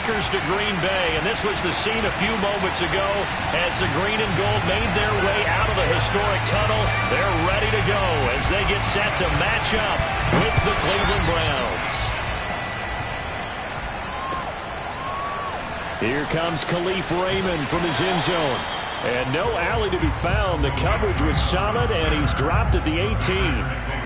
Packers to Green Bay, and this was the scene a few moments ago as the green and gold made their way out of the historic tunnel. They're ready to go as they get set to match up with the Cleveland Browns. Here comes Khalif Raymond from his end zone. And no alley to be found. The coverage was solid, and he's dropped at the 18.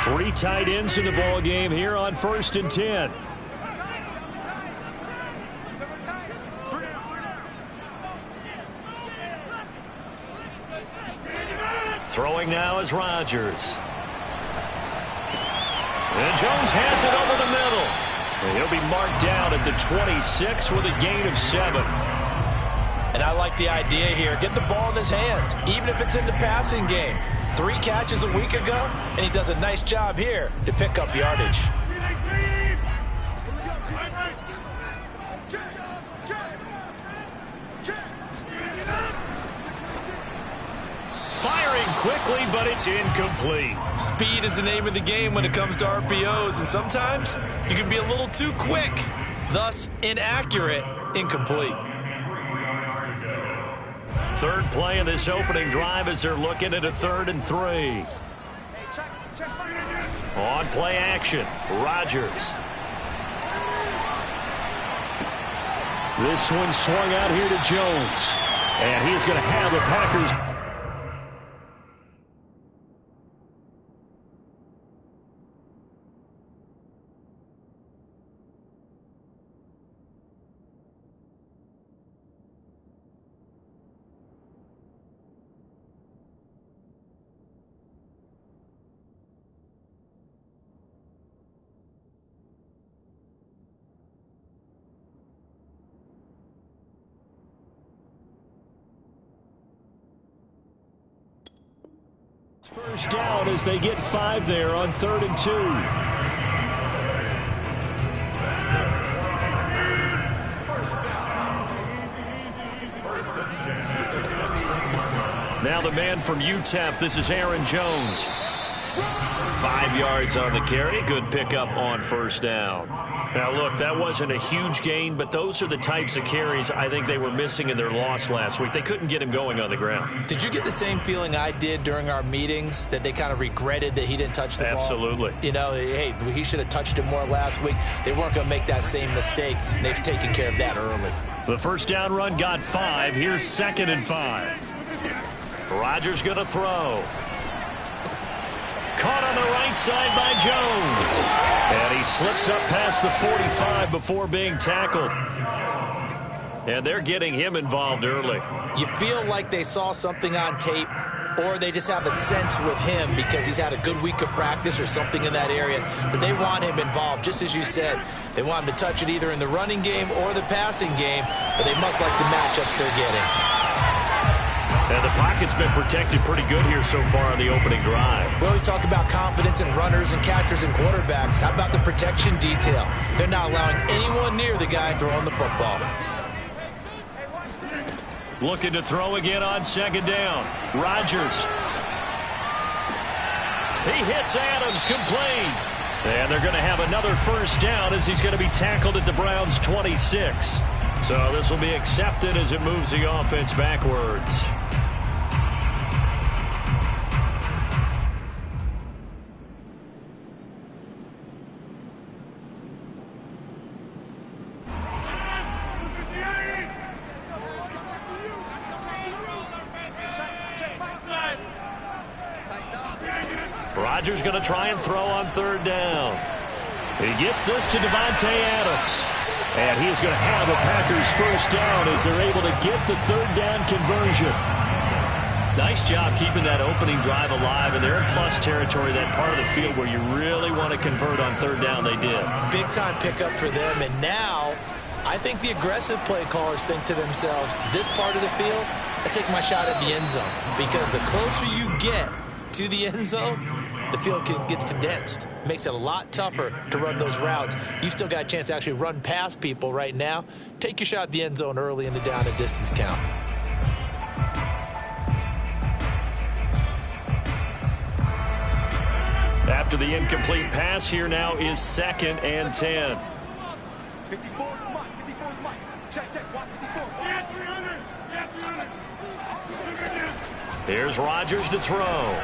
Three tight ends in the ball game here on 1st and 10. Throwing now is Rodgers. And Jones has it over the middle. And he'll be marked down at the 26 with a gain of 7. And I like the idea here. Get the ball in his hands, even if it's in the passing game. 3 catches a week ago, and he does a nice job here to pick up yardage. Firing quickly, but it's incomplete. Speed is the name of the game when it comes to RPOs, and sometimes you can be a little too quick, thus inaccurate, incomplete. Third play in this opening drive as they're looking at a 3rd and 3. On play action, Rodgers. This one swung out here to Jones. And he's going to have the Packers. First down as they get 5 there on 3rd and 2. Now the man from UTEP, this is Aaron Jones. 5 yards on the carry. Good pickup on 1st down. Now, look, that wasn't a huge gain, but those are the types of carries I think they were missing in their loss last week. They couldn't get him going on the ground. Did you get the same feeling I did during our meetings, that they kind of regretted that he didn't touch the ball? Absolutely. You know, hey, he should have touched it more last week. They weren't going to make that same mistake, and they've taken care of that early. The first down run got 5. Here's 2nd and 5. Rodgers going to throw. Caught on the right side by Jones. And he slips up past the 45 before being tackled. And they're getting him involved early. You feel like they saw something on tape, or they just have a sense with him because he's had a good week of practice or something in that area that they want him involved. Just as you said, they want him to touch it either in the running game or the passing game, but they must like the matchups they're getting. And the pocket's been protected pretty good here so far on the opening drive. We always talk about confidence in runners and catchers and quarterbacks. How about the protection detail? They're not allowing anyone near the guy throwing the football. Looking to throw again on 2nd down. Rodgers. He hits Adams, complete. And they're going to have another first down as he's going to be tackled at the Browns' 26. So this will be accepted as it moves the offense backwards. Rodgers going to try and throw on 3rd down. He gets this to Davante Adams. And he is going to have a Packers first down as they're able to get the 3rd down conversion. Nice job keeping that opening drive alive, and they're in plus territory, that part of the field where you really want to convert on 3rd down. They did. Big time pickup for them, and now I think the aggressive play callers think to themselves, this part of the field, I take my shot at the end zone, because the closer you get to the end zone, the field gets condensed. Makes it a lot tougher to run those routes. You still got a chance to actually run past people right now. Take your shot at the end zone early in the down and distance count. after the incomplete pass. Here now is 2nd and 10. Here's Rodgers to throw.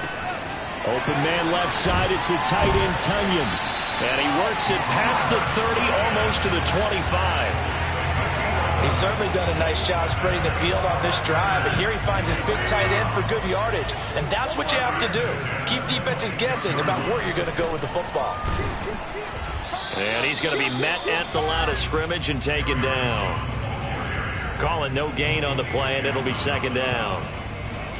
Open man left side. It's the tight end, Tunyon. And he works it past the 30, almost to the 25. He's certainly done a nice job spreading the field on this drive, but here he finds his big tight end for good yardage, and that's what you have to do. Keep defenses guessing about where you're going to go with the football. And he's going to be met at the line of scrimmage and taken down. Calling no gain on the play, and it'll be 2nd down.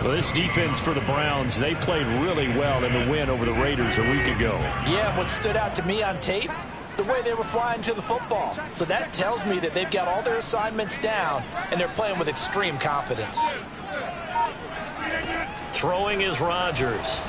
Well, this defense for the Browns, they played really well in the win over the Raiders a week ago. Yeah, and what stood out to me on tape, the way they were flying to the football. So that tells me that they've got all their assignments down, and they're playing with extreme confidence. Throwing is Rodgers.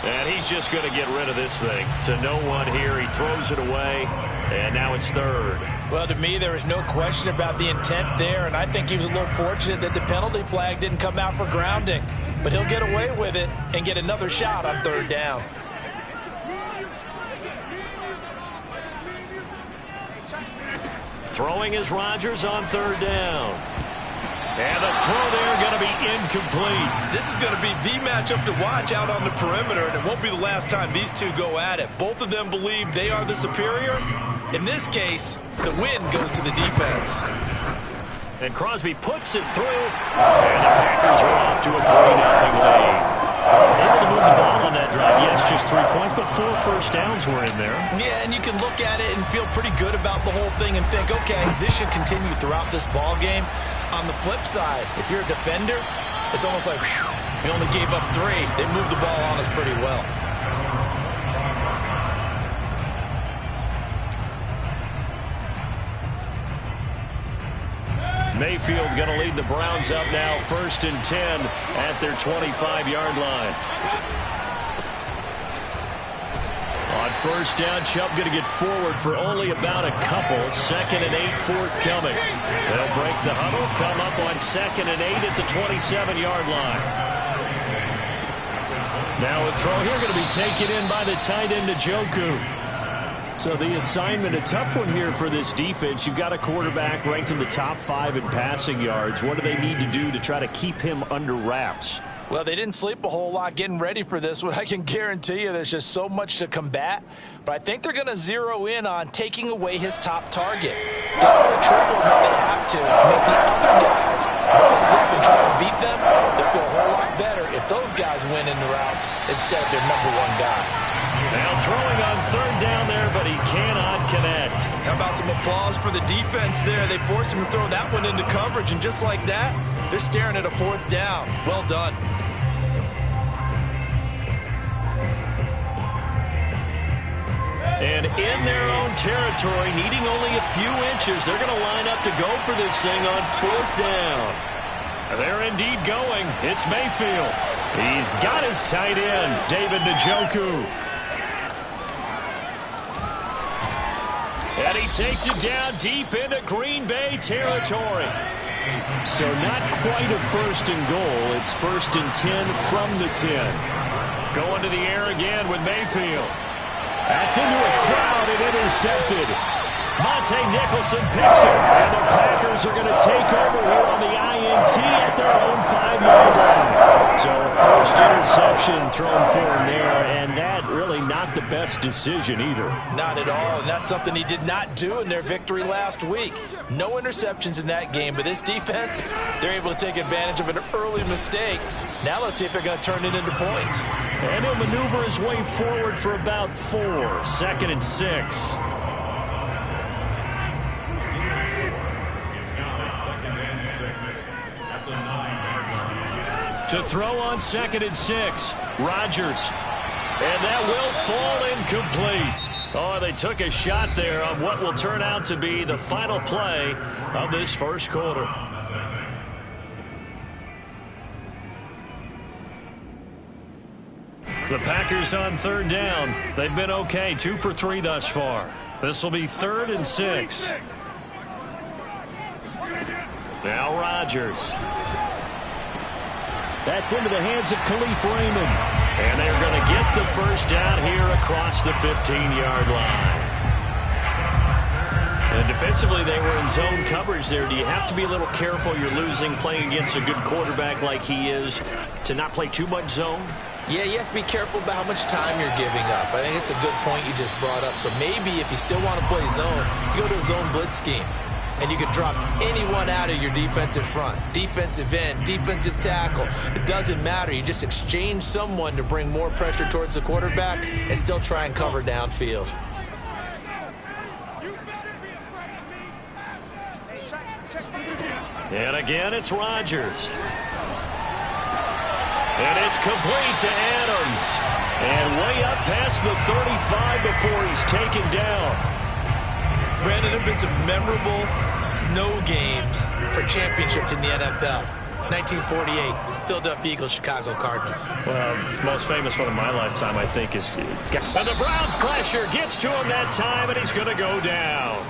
And he's just going to get rid of this thing. To no one here. He throws it away, and now it's 3rd. Well, to me, there is no question about the intent there, and I think he was a little fortunate that the penalty flag didn't come out for grounding. But he'll get away with it and get another shot on 3rd down. Throwing is Rodgers on 3rd down. And the throw there going to be incomplete. This is going to be the matchup to watch out on the perimeter, and it won't be the last time these two go at it. Both of them believe they are the superior. In this case, the win goes to the defense. And Crosby puts it through. And the Packers are off to a 3-0 lead. Able to move the ball on that drive. Yes, just 3 points, but 4 first downs were in there. Yeah, and you can look at it and feel pretty good about the whole thing and think, okay, this should continue throughout this ball game. On the flip side, if you're a defender, it's almost like, whew, we only gave up 3. They moved the ball on us pretty well. Mayfield going to lead the Browns up now, 1st and 10 at their 25-yard line. On 1st down, Chubb going to get forward for only about a couple. 2nd and 8 forthcoming. They'll break the huddle, come up on 2nd and 8 at the 27-yard line. Now a throw here going to be taken in by the tight end, Njoku. So the assignment, a tough one here for this defense. You've got a quarterback ranked in the top 5 in passing yards. What do they need to do to try to keep him under wraps? Well, they didn't sleep a whole lot getting ready for this one. I can guarantee you there's just so much to combat. But I think they're going to zero in on taking away his top target. Double or triple when they have to. Make the other guys rise up and try to beat them. They'll feel a whole lot better if those guys win in the routes instead of their number 1 guy. Now throwing on 3rd down there, but he cannot connect. How about some applause for the defense there? They forced him to throw that one into coverage, and just like that, they're staring at a 4th down. Well done. And in their own territory, needing only a few inches, they're going to line up to go for this thing on 4th down. They're indeed going. It's Mayfield. He's got his tight end, David Njoku. And he takes it down deep into Green Bay territory. So not quite a 1st and goal. It's 1st and 10 from the 10. Going to the air again with Mayfield. That's into a crowd and intercepted. Monte Nicholson picks it. And the Packers are going to take over here on the INT at their own 5-yard line. So first interception thrown for him there, and that really not the best decision either. Not at all, and that's something he did not do in their victory last week. No interceptions in that game, but this defense, they're able to take advantage of an early mistake. Now let's see if they're going to turn it into points. And he'll maneuver his way forward for about 4. 2nd and 6. To throw on 2nd and 6, Rodgers. And that will fall incomplete. Oh, they took a shot there on what will turn out to be the final play of this 1st quarter. The Packers on 3rd down. They've been okay, 2 for 3 thus far. This will be 3rd and 6. Now Rodgers. That's into the hands of Khalif Raymond. And they're going to get the first down here across the 15-yard line. And defensively, they were in zone coverage there. Do you have to be a little careful? You're losing playing against a good quarterback like he is to not play too much zone? Yeah, you have to be careful about how much time you're giving up. I think it's a good point you just brought up. So maybe if you still want to play zone, you go to a zone blitz scheme. And you can drop anyone out of your defensive front. Defensive end, defensive tackle. It doesn't matter. You just exchange someone to bring more pressure towards the quarterback and still try and cover downfield. And again, it's Rodgers. And it's complete to Adams. And way up past the 35 before he's taken down. Brandon, there have been some memorable snow games for championships in the NFL. 1948, Philadelphia Eagles, Chicago Cardinals. Well, the most famous one of my lifetime, I think, is... And the Browns' pressure gets to him that time, and he's going to go down.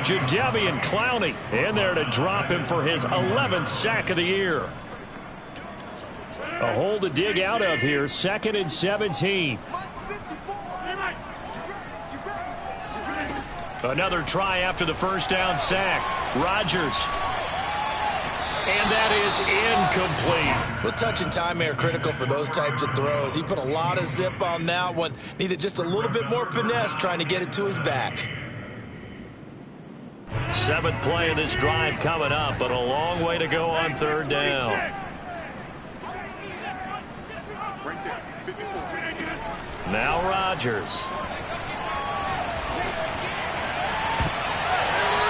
Jadeveon Clowney in there to drop him for his 11th sack of the year. A hole to dig out of here, 2nd and 17. Another try after the first down sack. Rodgers. And that is incomplete. Well, touch and time are critical for those types of throws. He put a lot of zip on that one. Needed just a little bit more finesse trying to get it to his back. 7th play of this drive coming up, but a long way to go on 3rd down. Now Rodgers.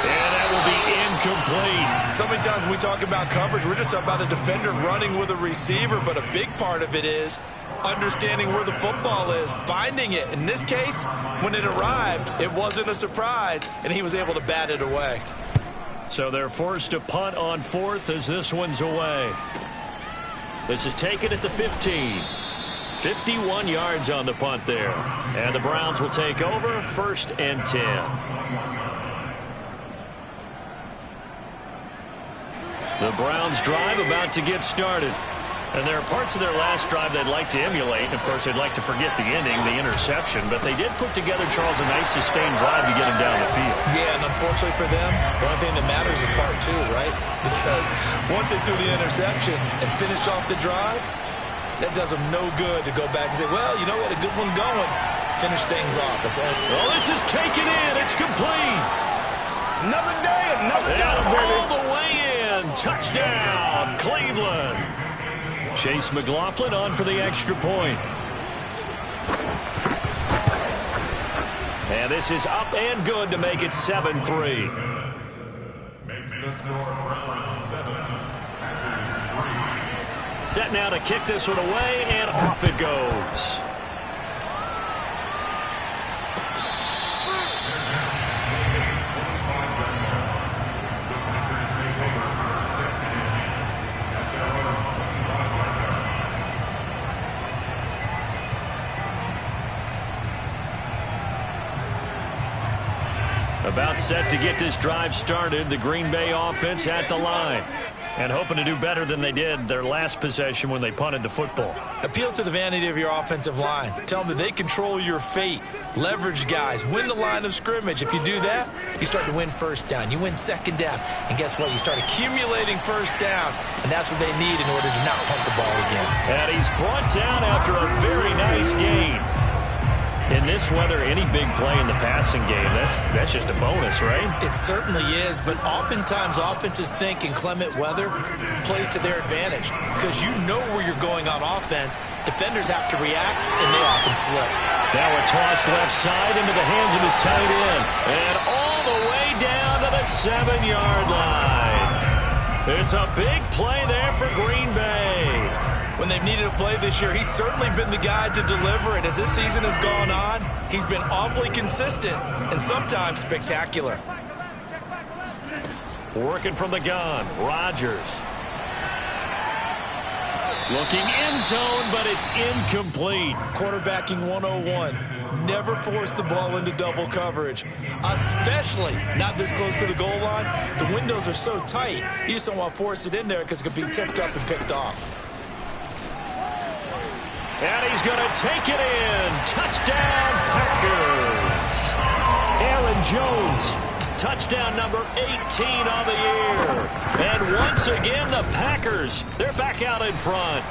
And that will be incomplete. So many times when we talk about coverage, we're just about a defender running with a receiver, but a big part of it is understanding where the football is, finding it. In this case, when it arrived, it wasn't a surprise, and he was able to bat it away. So they're forced to punt on 4th as this one's away. This is taken at the 15. 51 yards on the punt there. And the Browns will take over, 1st and 10. The Browns drive about to get started. And there are parts of their last drive they'd like to emulate. Of course, they'd like to forget the ending, the interception. But they did put together, Charles, a nice sustained drive to get him down the field. Yeah, and unfortunately for them, the only thing that matters is part 2, right? Because once they threw the interception and finished off the drive, that does them no good to go back and say, well, you know, we had a good one going. Finish things off. Well, this is taken in. It's complete. Another day, another down, baby. All the way in. Touchdown, Cleveland. Chase McLaughlin on for the extra point. And this is up and good to make it 7-3. Makes the score Browns 7. Set now to kick this one away, and off it goes. About set to get this drive started. The Green Bay offense at the line. And hoping to do better than they did their last possession when they punted the football. Appeal to the vanity of your offensive line. Tell them that they control your fate. Leverage guys. Win the line of scrimmage. If you do that, you start to win 1st down. You win 2nd down. And guess what? You start accumulating 1st downs. And that's what they need in order to not punt the ball again. And he's brought down after a very nice gain. In this weather, any big play in the passing game, that's just a bonus, right? It certainly is, but oftentimes offenses think in clement weather plays to their advantage because you know where you're going on offense. Defenders have to react, and they often slip. Now a toss left side into the hands of his tight end. And all the way down to the 7-yard line. It's a big play there for Green Bay. When they've needed a play this year, he's certainly been the guy to deliver it. As this season has gone on, he's been awfully consistent and sometimes spectacular. Working from the gun, Rodgers. Looking end zone, but it's incomplete. Quarterbacking 101. Never force the ball into double coverage, especially not this close to the goal line. The windows are so tight, you just don't want to force it in there because it could be tipped up and picked off. And he's going to take it in. Touchdown, Packers. Aaron Jones, touchdown number 18 on the year. And once again, the Packers, they're back out in front.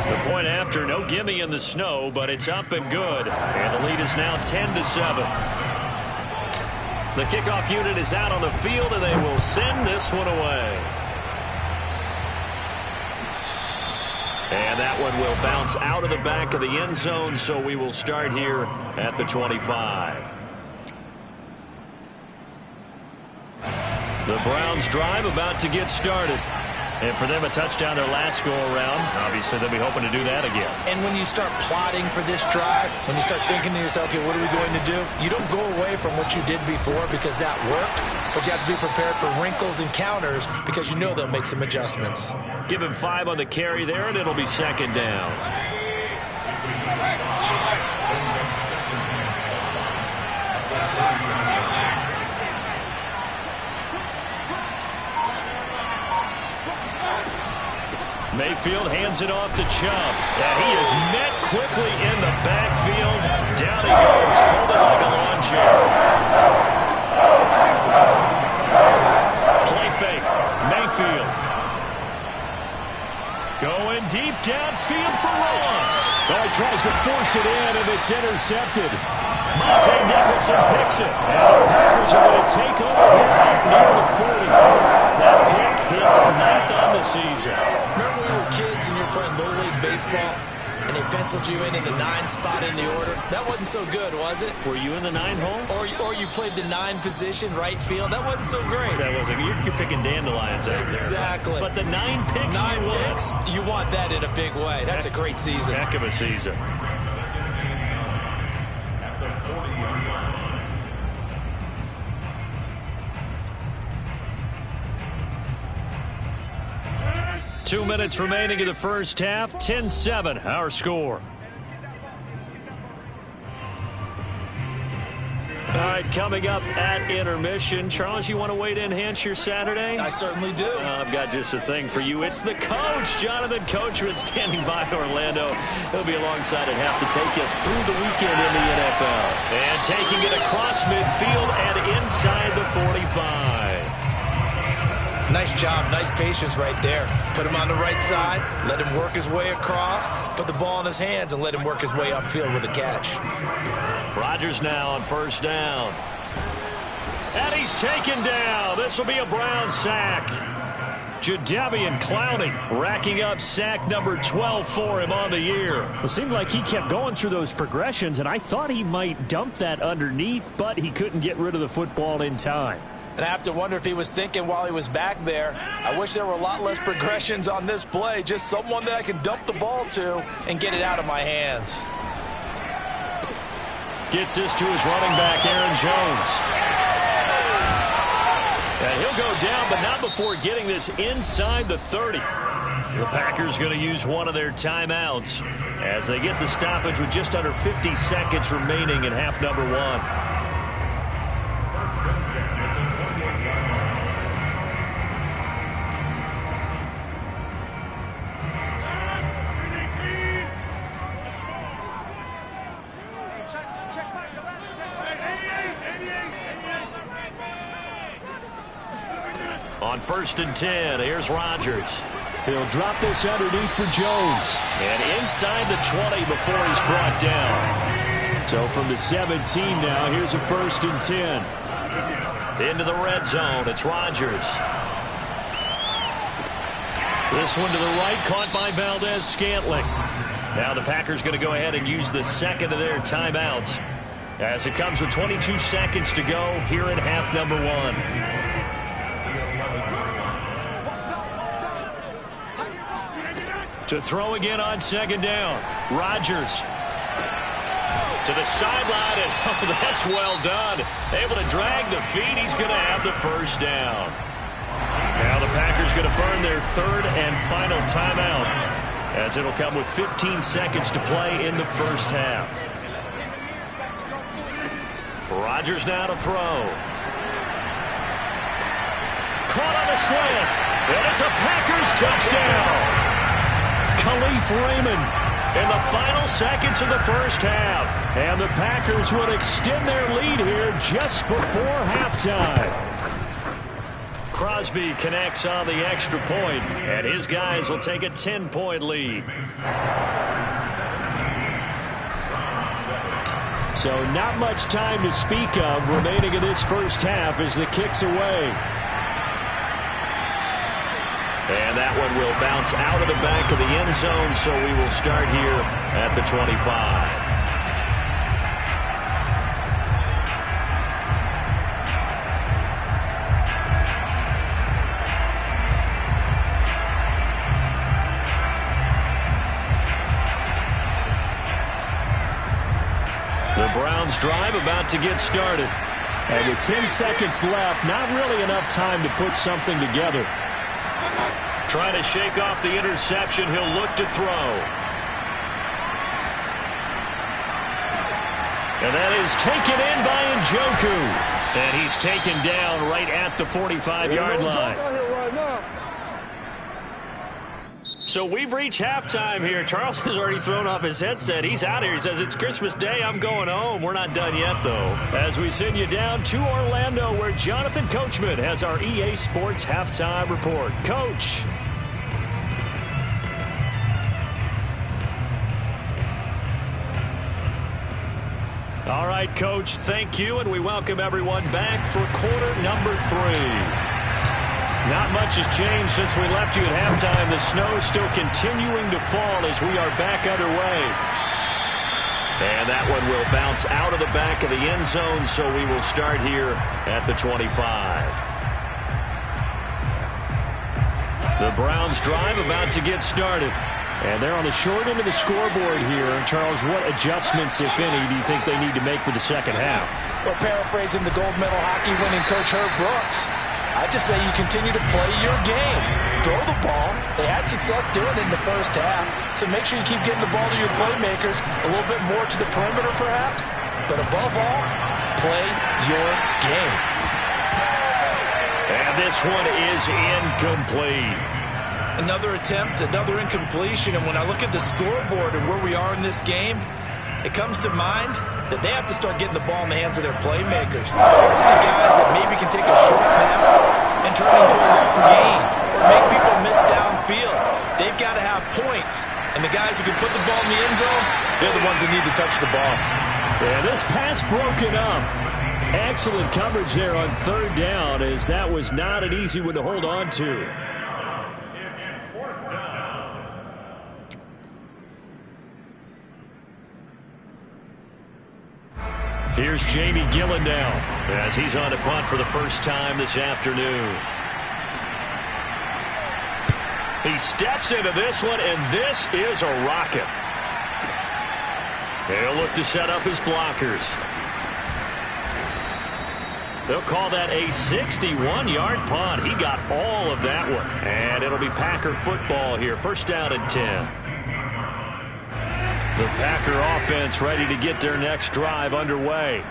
The point after, no gimme in the snow, but it's up and good. And the lead is now 10-7. The kickoff unit is out on the field, and they will send this one away. And that one will bounce out of the back of the end zone, so we will start here at the 25. The Browns drive about to get started. And for them, a touchdown their last go-around. Obviously, they'll be hoping to do that again. And when you start plotting for this drive, when you start thinking to yourself, okay, what are we going to do? You don't go away from what you did before because that worked, but you have to be prepared for wrinkles and counters because you know they'll make some adjustments. Give him 5 on the carry there, and it'll be second down. Mayfield hands it off to Chubb. And he is met quickly in the backfield. Down he goes, folded like a lawn chair. Play fake. Mayfield. Going deep downfield for Ross. Oh, he tries to force it in, and it's intercepted. Monte Nicholson picks it. And the Packers are going to take over here up near the 40. That pick his 9th on the season. Remember when we were kids and you were playing Little League Baseball and they penciled you in the 9 spot in the order? That wasn't so good, was it? Were you in the 9 hole? Or you played the 9 position, right field? That wasn't so great. That wasn't. You're picking dandelions out there. Exactly. But the 9 picks 9 picks, you want that in a big way. That's a great season. Heck of a season. Two minutes remaining in the first half. 10-7, our score. All right, coming up at intermission. Charles, you want to wait to enhance your Saturday? I certainly do. I've got just a thing for you. It's the coach, Jonathan Coachman, standing by Orlando. He'll be alongside at half to take us through the weekend in the NFL. And taking it across midfield and inside the 45. Nice job, nice patience right there. Put him on the right side, let him work his way across, put the ball in his hands, and let him work his way upfield with a catch. Rodgers now on first down. And he's taken down. This will be a Brown sack. Jadeveon Clowney racking up sack number 12 for him on the year. It seemed like he kept going through those progressions, and I thought he might dump that underneath, but he couldn't get rid of the football in time. And I have to wonder if he was thinking while he was back there, I wish there were a lot less progressions on this play, just someone that I can dump the ball to and get it out of my hands. Gets this to his running back, Aaron Jones. And he'll go down, but not before getting this inside the 30. The Packers going to use one of their timeouts as they get the stoppage with just under 50 seconds remaining in half number 1. On 1st and 10, here's Rodgers. He'll drop this underneath for Jones. And inside the 20 before he's brought down. So from the 17 now, here's a 1st and 10. Into the red zone, it's Rodgers. This one to the right, caught by Valdez-Scantling. Now the Packers going to go ahead and use the second of their timeouts as it comes with 22 seconds to go here in half number 1. To throw again on second down. Rodgers to the sideline, and oh, that's well done. Able to drag the feet. He's going to have the first down. Now the Packers going to burn their 3rd and final timeout as it'll come with 15 seconds to play in the first half. Rodgers now to throw. Caught on a slant, and it's a Packers touchdown. Khalif Raymond in the final seconds of the first half. And the Packers would extend their lead here just before halftime. Crosby connects on the extra point, and his guys will take a 10-point lead. So not much time to speak of remaining in this first half as the kick's away. And that one will bounce out of the back of the end zone, so we will start here at the 25. The Browns drive about to get started. And with 10 seconds left, not really enough time to put something together. Trying to shake off the interception, he'll look to throw. And that is taken in by Njoku. And he's taken down right at the 45-yard line. So we've reached halftime here. Charles has already thrown off his headset. He's out here. He says, it's Christmas Day. I'm going home. We're not done yet, though. As we send you down to Orlando, where Jonathan Coachman has our EA Sports Halftime Report. Coach. All right, Coach, thank you, and we welcome everyone back for quarter number 3. Not much has changed since we left you at halftime. The snow is still continuing to fall as we are back underway. And that one will bounce out of the back of the end zone, so we will start here at the 25. The Browns drive about to get started. And they're on the short end of the scoreboard here. Charles, what adjustments, if any, do you think they need to make for the second half? Well, paraphrasing the gold medal hockey winning coach Herb Brooks, I just say you continue to play your game. Throw the ball. They had success doing it in the first half, so make sure you keep getting the ball to your playmakers, a little bit more to the perimeter perhaps, but above all, play your game. And this one is incomplete. Another attempt, another incompletion, and when I look at the scoreboard and where we are in this game, it comes to mind that they have to start getting the ball in the hands of their playmakers. Throw it to the guys that maybe can take a short pass and turn it into a long gain or make people miss downfield. They've got to have points, and the guys who can put the ball in the end zone, they're the ones that need to touch the ball. Yeah, this pass broken up. Excellent coverage there on third down, as that was not an easy one to hold on to. Here's Jamie Gillen now as he's on to punt for the first time this afternoon. He steps into this one, and this is a rocket. He'll look to set up his blockers. They'll call that a 61-yard punt. He got all of that one. And it'll be Packer football here. First down and 10. The Packer offense ready to get their next drive underway.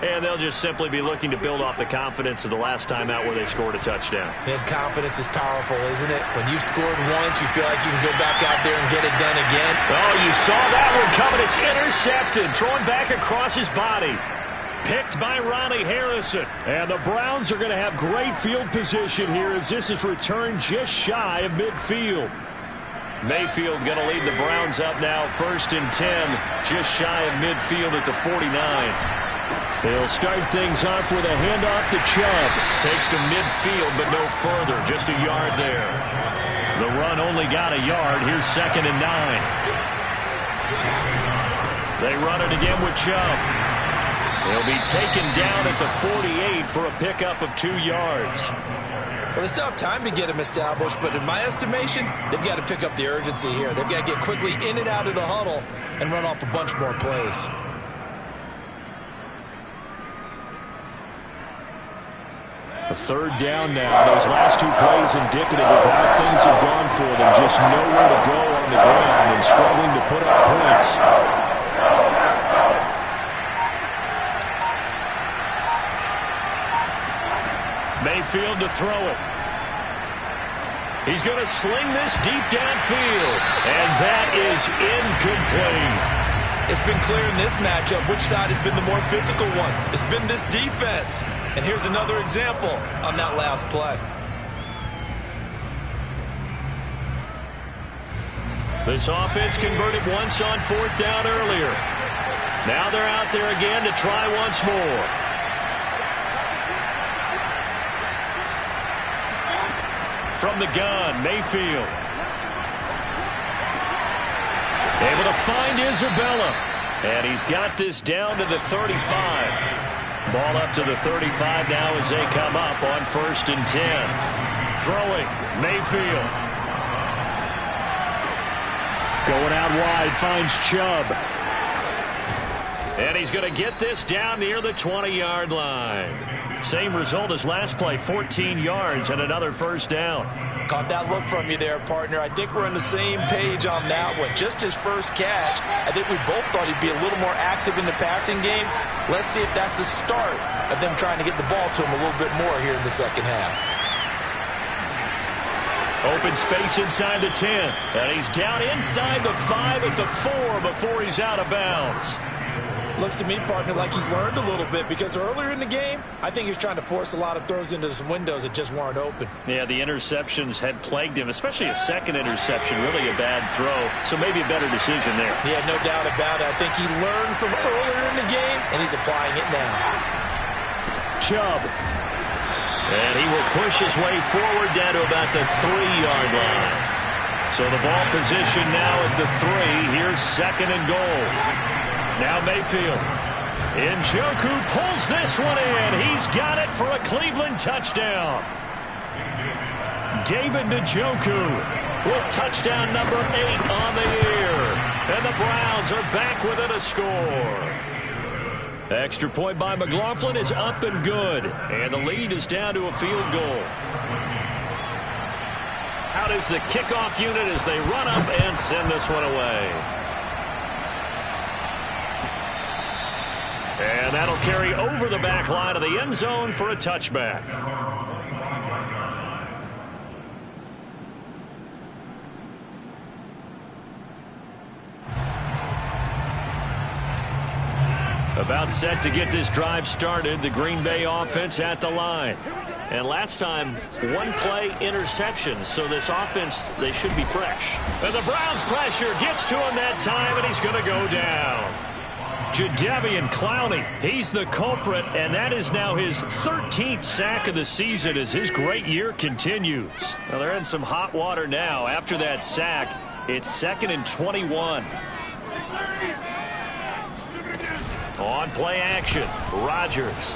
And they'll just simply be looking to build off the confidence of the last time out where they scored a touchdown. And confidence is powerful, isn't it? When you've scored once, you feel like you can go back out there and get it done again. Oh, you saw that one coming. It's intercepted. Thrown back across his body. Picked by Ronnie Harrison. And the Browns are going to have great field position here as this is returned just shy of midfield. Mayfield going to lead the Browns up now, 1st and 10, just shy of midfield at the 49. They'll start things off with a handoff to Chubb. Takes to midfield, but no further, just a yard there. The run only got a yard. Here's 2nd and 9. They run it again with Chubb. They'll be taken down at the 48 for a pickup of 2 yards. Well, they still have time to get him established, but in my estimation, they've got to pick up the urgency here. They've got to get quickly in and out of the huddle and run off a bunch more plays. A 3rd down now. Those last 2 plays indicative of how things have gone for them. Just nowhere to go on the ground and struggling to put up points. Mayfield to throw it. He's going to sling this deep downfield, and that is incomplete. It's been clear in this matchup which side has been the more physical one. It's been this defense. And here's another example on that last play. This offense converted once on 4th down earlier. Now they're out there again to try once more. From the gun, Mayfield. Able to find Isabella. And he's got this down to the 35. Ball up to the 35 now as they come up on 1st and 10. Throwing, Mayfield. Going out wide, finds Chubb. And he's going to get this down near the 20-yard line. Same result as last play, 14 yards and another 1st down. Caught that look from you there, partner. I think we're on the same page on that one. Just his first catch. I think we both thought he'd be a little more active in the passing game. Let's see if that's the start of them trying to get the ball to him a little bit more here in the second half. Open space inside the 10. And he's down inside the 5 at the 4 before he's out of bounds. Looks to me, partner, like he's learned a little bit because earlier in the game, I think he was trying to force a lot of throws into some windows that just weren't open. Yeah, the interceptions had plagued him, especially a second interception, really a bad throw. So maybe a better decision there. Yeah, no doubt about it. I think he learned from earlier in the game, and he's applying it now. Chubb. And he will push his way forward down to about the 3-yard line. So the ball position now at the 3. Here's 2nd and goal. Now Mayfield. Njoku pulls this one in. He's got it for a Cleveland touchdown. David Njoku with touchdown number 8 on the year. And the Browns are back within a score. Extra point by McLaughlin is up and good. And the lead is down to a field goal. Out is the kickoff unit as they run up and send this one away. And that'll carry over the back line of the end zone for a touchback. About set to get this drive started, the Green Bay offense at the line. And last time, 1-play interception, so this offense, they should be fresh. And the Browns pressure gets to him that time, and he's going to go down. Jadeveon Clowney, he's the culprit, and that is now his 13th sack of the season as his great year continues. Well, they're in some hot water now. After that sack, it's 2nd and 21. On play action, Rodgers.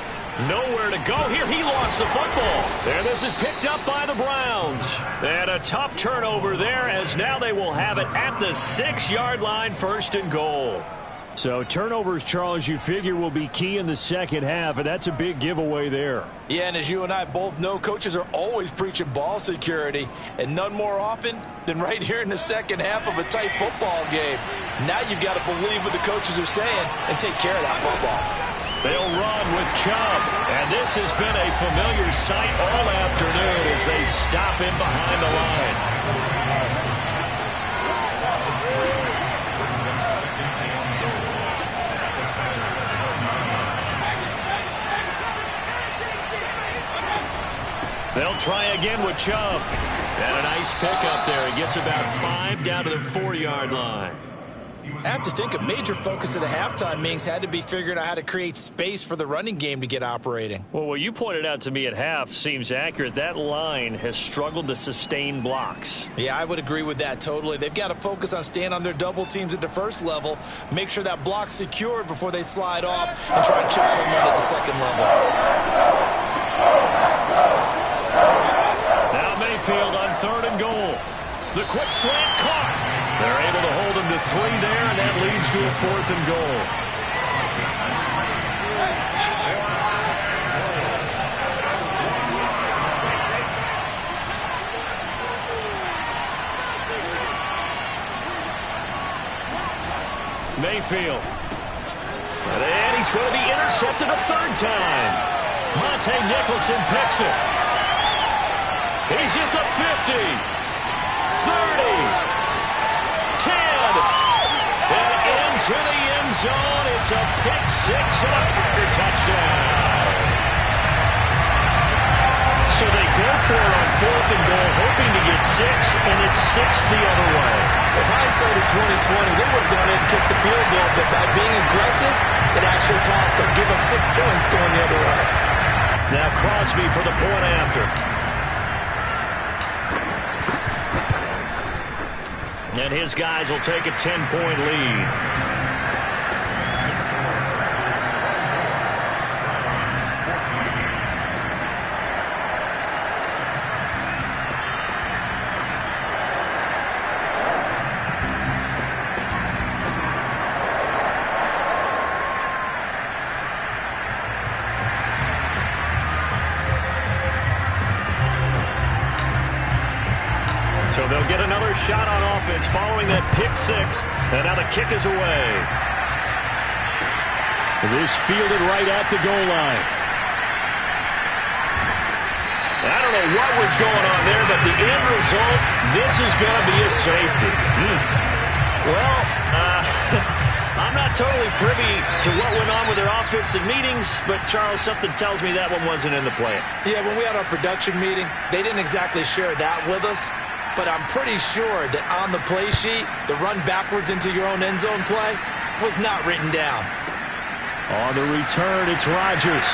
Nowhere to go here. He lost the football. And this is picked up by the Browns. And a tough turnover there as now they will have it at the 6-yard line, 1st and goal. So turnovers, Charles, you figure will be key in the second half, and that's a big giveaway there. Yeah, and as you and I both know, coaches are always preaching ball security, and none more often than right here in the second half of a tight football game. Now you've got to believe what the coaches are saying and take care of that football. They'll run with Chubb, and this has been a familiar sight all afternoon as they stop him behind the line. They'll try again with Chubb. And a nice pickup there. He gets about 5 down to the 4-yard line. I have to think a major focus of the halftime meetings had to be figuring out how to create space for the running game to get operating. Well, what you pointed out to me at half seems accurate. That line has struggled to sustain blocks. Yeah, I would agree with that totally. They've got to focus on staying on their double teams at the first level, make sure that block's secured before they slide off and try and chip someone at the second level. Now Mayfield on 3rd and goal. The quick slant caught. They're able to hold him to 3 there, and that leads to a 4th and goal. Mayfield. And he's going to be intercepted a 3rd time. Monte Nicholson picks it. He's at the 50. Brooks, and a Packer touchdown. So they go for it on 4th and goal, hoping to get 6, and it's 6 the other way. If hindsight is 20/20, they would have gone in and kicked the field goal, but by being aggressive, it actually cost them. Give up 6 points going the other way. Now Crosby for the point after. And his guys will take a 10-point lead. So they'll get another shot on offense following that pick 6. And now the kick is away. This fielded right at the goal line. I don't know what was going on there, but the end result, this is going to be a safety. Well, I'm not totally privy to what went on with their offensive meetings, but Charles, something tells me that one wasn't in the plan. Yeah, when we had our production meeting, they didn't exactly share that with us. But I'm pretty sure that on the play sheet, the run backwards into your own end zone play was not written down. On the return, it's Rodgers.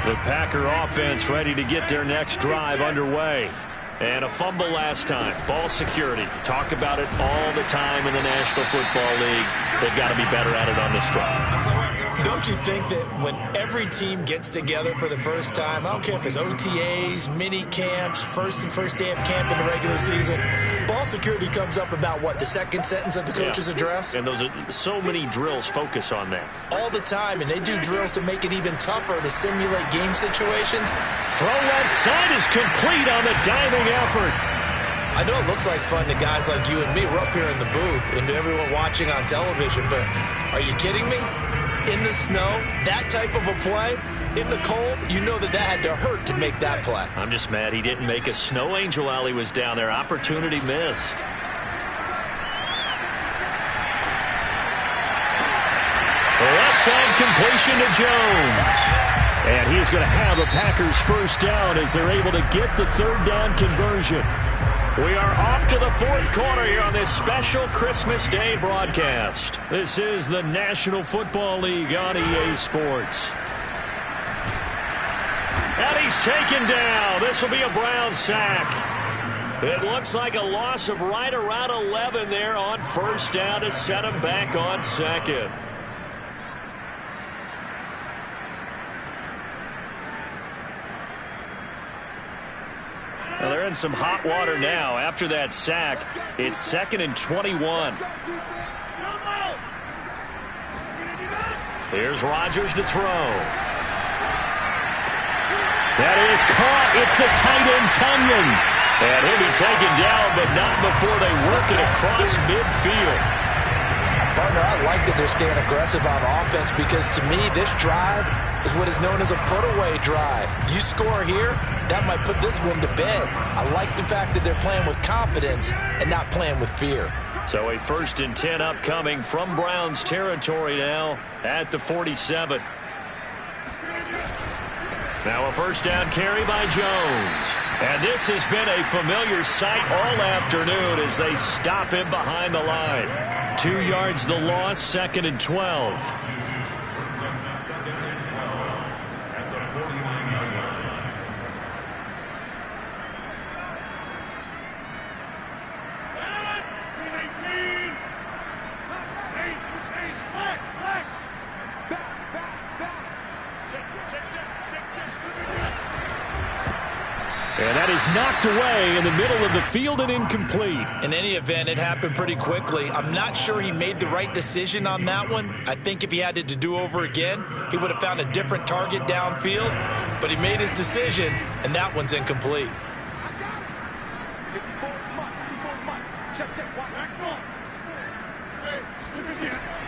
The Packer offense ready to get their next drive underway. And a fumble last time. Ball security. Talk about it all the time in the National Football League. They've got to be better at it on this drive. Don't you think that when every team gets together for the first time, I don't care if it's OTAs, mini camps, first day of camp in the regular season, ball security comes up about what, the second sentence of the coach's address? And those are so many drills focus on that. All the time, and they do drills to make it even tougher to simulate game situations. Throw left side is complete on the diving effort. I know it looks like fun to guys like you and me. We're up here in the booth and to everyone watching on television, but are you kidding me? In the snow, that type of a play, in the cold, you know that had to hurt to make that play. I'm just mad he didn't make a snow angel while he was down there. Opportunity missed. Left side completion to Jones. And he is going to have the Packers first down as they're able to get the third down conversion. We are off to the fourth quarter here on this special Christmas Day broadcast. This is the National Football League on EA Sports. And he's taken down. This will be a Brown sack. It looks like a loss of right around 11 there on first down to set him back on second. Well, they're in some hot water now. After that sack, it's 2nd and 21. Here's Rodgers to throw. That is caught. It's the tight end, Tunyon. And he'll be taken down, but not before they work it across midfield. Partner, I like that they're staying aggressive on offense because to me, this drive is what is known as a put-away drive. You score here, that might put this one to bed. I like the fact that they're playing with confidence and not playing with fear. So a 1st and 10 upcoming from Browns territory now at the 47. Now a first down carry by Jones. And this has been a familiar sight all afternoon as they stop him behind the line. 2 yards the loss, 2nd and 12. And that is knocked away in the middle of the field and incomplete. In any event, it happened pretty quickly. I'm not sure he made the right decision on that one. I think if he had to do over again, he would have found a different target downfield. But he made his decision, and that one's incomplete.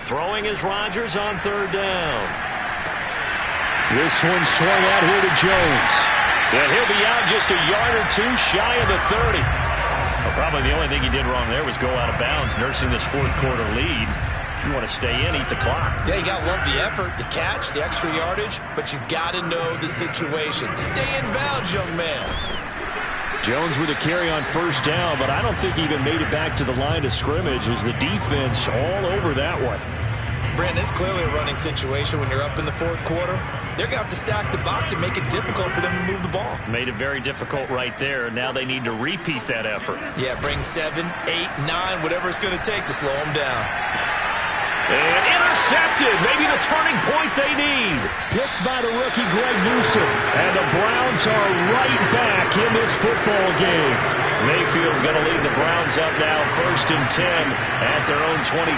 Throwing is Rodgers on third down. This one swung out here to Jones. And he'll be out just a yard or two shy of the 30. Well, probably the only thing he did wrong there was go out of bounds, nursing this fourth quarter lead. You want to stay in, eat the clock. Yeah, you got to love the effort, the catch, the extra yardage, but you got to know the situation. Stay in bounds, young man. Jones with a carry on first down, but I don't think he even made it back to the line of scrimmage as the defense all over that one. Brandon, it's clearly a running situation when you're up in the fourth quarter. They're going to have to stack the box and make it difficult for them to move the ball. Made it very difficult right there. Now they need to repeat that effort. Yeah, bring 7, 8, 9, whatever it's going to take to slow them down. And intercepted. Maybe the turning point they need. Picked by the rookie Greg Newsome. And the Browns are right back in this football game. Mayfield going to lead the Browns up now, 1st and 10 at their own 26.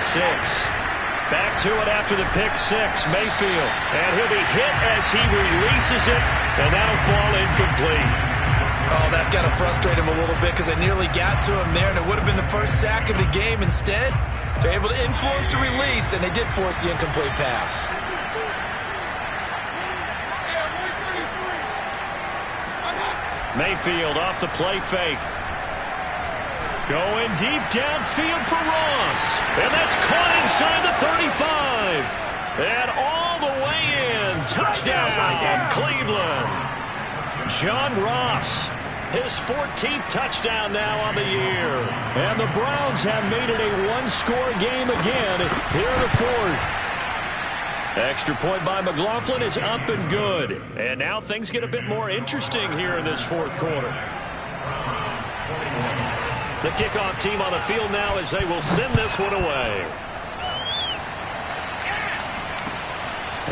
Back to it after the pick six, Mayfield. And he'll be hit as he releases it, and that'll fall incomplete. Oh, that's got to frustrate him a little bit because they nearly got to him there, and it would have been the first sack of the game. Instead, they're able to influence the release, and they did force the incomplete pass. Mayfield off the play fake. Going deep downfield for Ross. And that's caught inside the 35. And all the way in. Touchdown, Cleveland. John Ross. His 14th touchdown now on the year. And the Browns have made it a one-score game again here in the fourth. Extra point by McLaughlin is up and good. And now things get a bit more interesting here in this fourth quarter. The kickoff team on the field now as they will send this one away.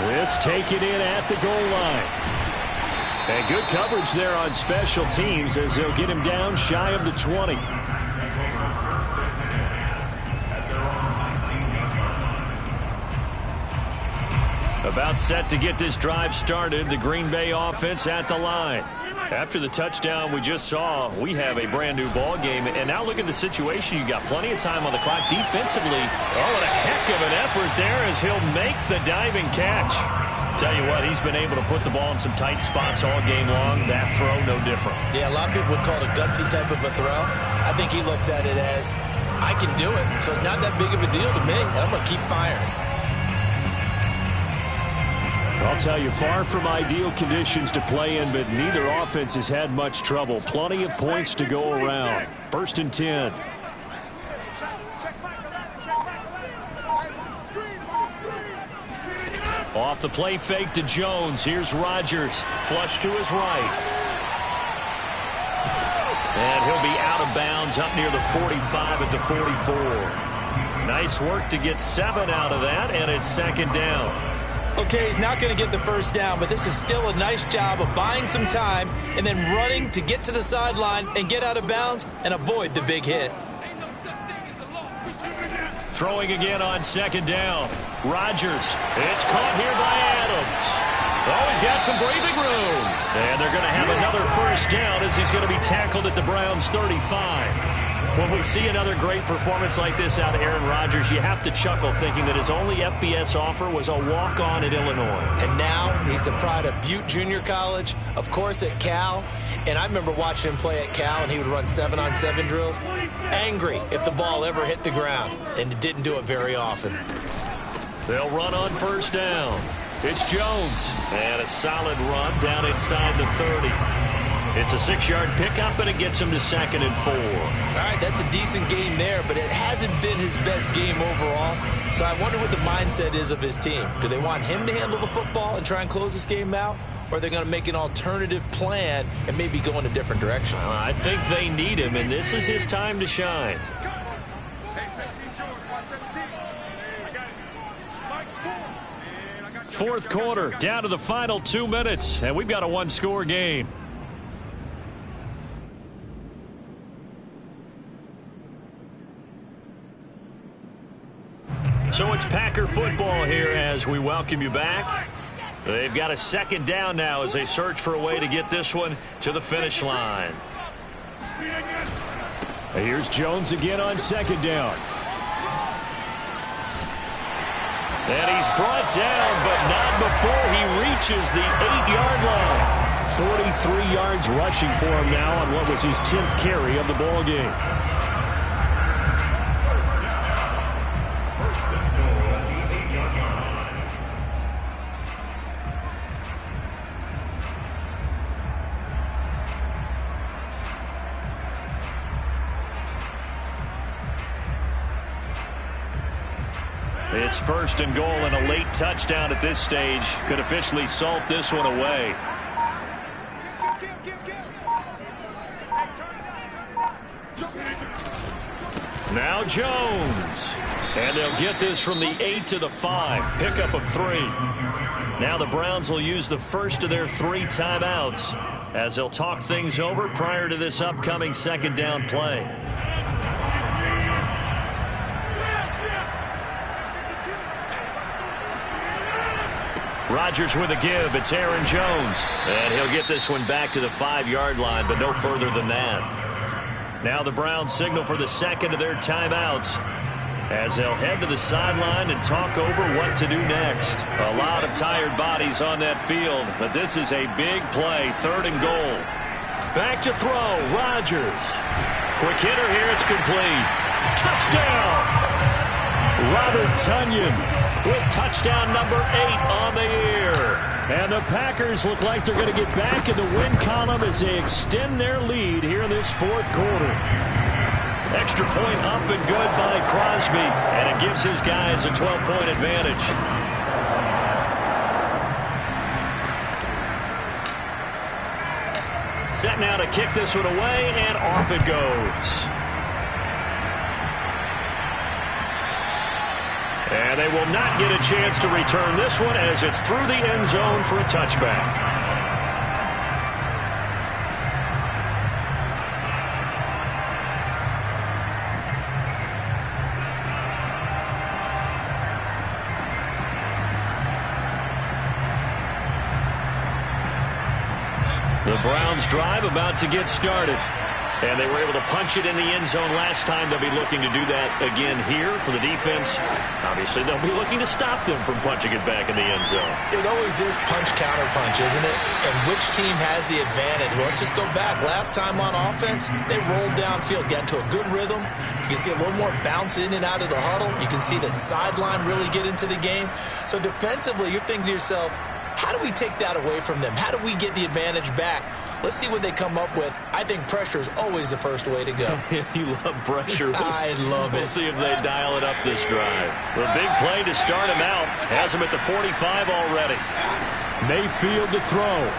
This taken in at the goal line. And good coverage there on special teams as they'll get him down shy of the 20. About set to get this drive started, the Green Bay offense at the line. After the touchdown we just saw, we have a brand new ball game. And now look at the situation. You got plenty of time on the clock defensively. Oh, and a heck of an effort there as he'll make the diving catch. Tell you what, he's been able to put the ball in some tight spots all game long. That throw, no different. Yeah, a lot of people would call it a gutsy type of a throw. I think he looks at it as, I can do it, so it's not that big of a deal to me, and I'm going to keep firing. I'll tell you, far from ideal conditions to play in, but neither offense has had much trouble. Plenty of points to go around. 1st and 10. Off the play fake to Jones. Here's Rodgers. Flush to his right. And he'll be out of bounds up near the 45 at the 44. Nice work to get 7 out of that, and it's 2nd down. Okay, he's not going to get the first down, but this is still a nice job of buying some time and then running to get to the sideline and get out of bounds and avoid the big hit. Throwing again on 2nd down. Rodgers. It's caught here by Adams. Oh, he's got some breathing room. And they're going to have another first down as he's going to be tackled at the Browns' 35. When we see another great performance like this out of Aaron Rodgers, you have to chuckle thinking that his only FBS offer was a walk-on at Illinois. And now he's the pride of Butte Junior College, of course at Cal. And I remember watching him play at Cal, and he would run 7-on-7 drills. Angry if the ball ever hit the ground, and it didn't do it very often. They'll run on first down. It's Jones. And a solid run down inside the 30. It's a 6-yard pickup, and it gets him to 2nd and 4. All right, that's a decent game there, but it hasn't been his best game overall. So I wonder what the mindset is of his team. Do they want him to handle the football and try and close this game out? Or are they going to make an alternative plan and maybe go in a different direction? I think they need him, and this is his time to shine. Fourth quarter, down to the final 2 minutes, and we've got a one-score game. So it's Packer football here as we welcome you back. They've got a 2nd down now as they search for a way to get this one to the finish line. Here's Jones again on second down. And he's brought down, but not before he reaches the 8-yard line. 43 yards rushing for him now on what was his 10th carry of the ball game. It's first and goal, and a late touchdown at this stage could officially salt this one away. Now Jones. And they'll get this from the 8 to the 5. Pickup of 3. Now the Browns will use the first of their 3 timeouts as they'll talk things over prior to this upcoming second down play. Rodgers with a give. It's Aaron Jones. And he'll get this one back to the 5-yard line, but no further than that. Now the Browns signal for the second of their timeouts as they'll head to the sideline and talk over what to do next. A lot of tired bodies on that field, but this is a big play. 3rd and goal. Back to throw. Rodgers. Quick hitter here. It's complete. Touchdown! Robert Tonyan with touchdown number 8 on the year. And the Packers look like they're going to get back in the win column as they extend their lead here in this 4th quarter. Extra point up and good by Crosby, and it gives his guys a 12-point advantage. Set now to kick this one away, and off it goes. And they will not get a chance to return this one as it's through the end zone for a touchback. The Browns drive about to get started. And they were able to punch it in the end zone last time. They'll be looking to do that again here for the defense. Obviously, they'll be looking to stop them from punching it back in the end zone. It always is punch-counter-punch, isn't it? And which team has the advantage? Well, let's just go back. Last time on offense, they rolled downfield, got into a good rhythm. You can see a little more bounce in and out of the huddle. You can see the sideline really get into the game. So defensively, you're thinking to yourself, how do we take that away from them? How do we get the advantage back? Let's see what they come up with. I think pressure is always the first way to go. You love pressure. I love it. We'll see if they dial it up this drive. The big play to start him out. Has him at the 45 already. Mayfield to throw.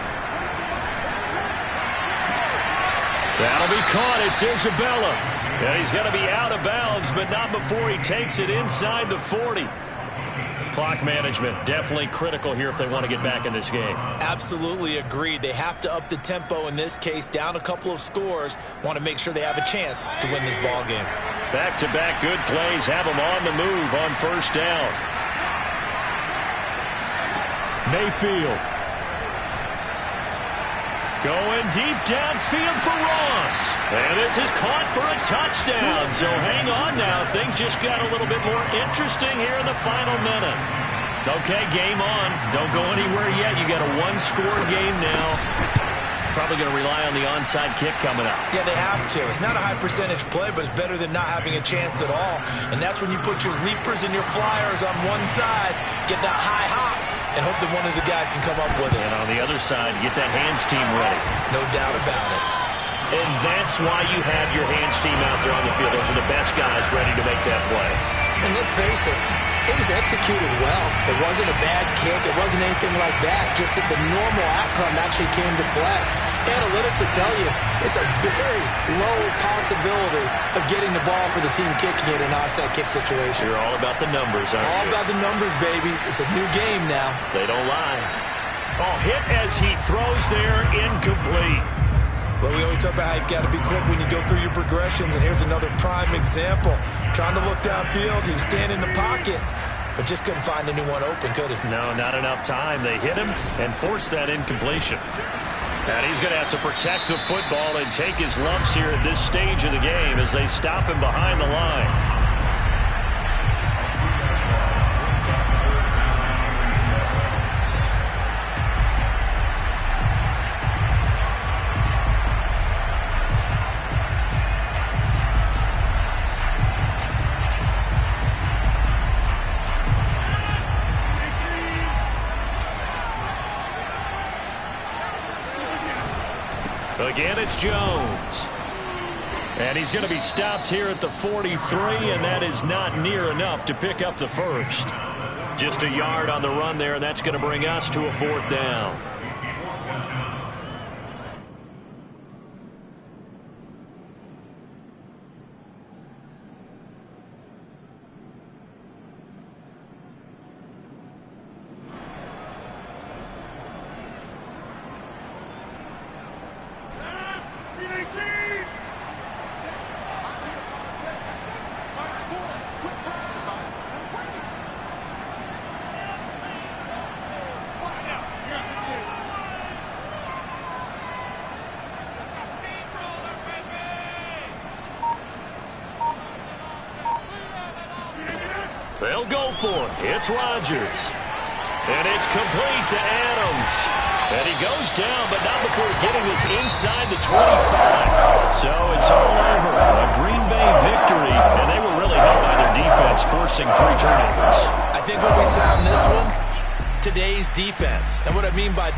That'll be caught. It's Isabella. And he's going to be out of bounds, but not before he takes it inside the 40. Clock management definitely critical here if they want to get back in this game. Absolutely agreed. They have to up the tempo in this case, down a couple of scores. Want to make sure they have a chance to win this ball game. Back-to-back good plays have them on the move on first down. Mayfield. Going deep downfield for Ross. And this is caught for a touchdown. So hang on now. Things just got a little bit more interesting here in the final minute. Okay, game on. Don't go anywhere yet. You got a one-score game now. Probably going to rely on the onside kick coming up. Yeah, they have to. It's not a high-percentage play, but it's better than not having a chance at all. And that's when you put your leapers and your flyers on one side, get that high hop, and hope that one of the guys can come up with it. And on the other side, get that hands team ready. No doubt about it. And that's why you have your hands team out there on the field. Those are the best guys ready to make that play. And let's face it, it was executed well. It wasn't a bad kick. It wasn't anything like that. Just that the normal outcome actually came to play. Analytics will tell you it's a very low possibility of getting the ball for the team kicking it in an onside kick situation. You're all about the numbers, aren't you? All about the numbers, baby. It's a new game now. They don't lie. Oh, hit as he throws there, incomplete. Well, we always talk about how you've got to be quick when you go through your progressions, and here's another prime example. Trying to look downfield, he was standing in the pocket, but just couldn't find anyone open, could he? No, not enough time. They hit him and forced that incompletion. And he's going to have to protect the football and take his lumps here at this stage of the game as they stop him behind the line. Again, it's Jones. And he's going to be stopped here at the 43, and that is not near enough to pick up the first. Just a yard on the run there, and that's going to bring us to a 4th down. They'll go for it. It's Rodgers. And it's complete to Adams. And he goes down, but not before getting this inside the 25. So it's all over. A Green Bay victory. And they were really helped by their defense, forcing 3 turnovers. I think what we saw in this one, today's defense. And what I mean by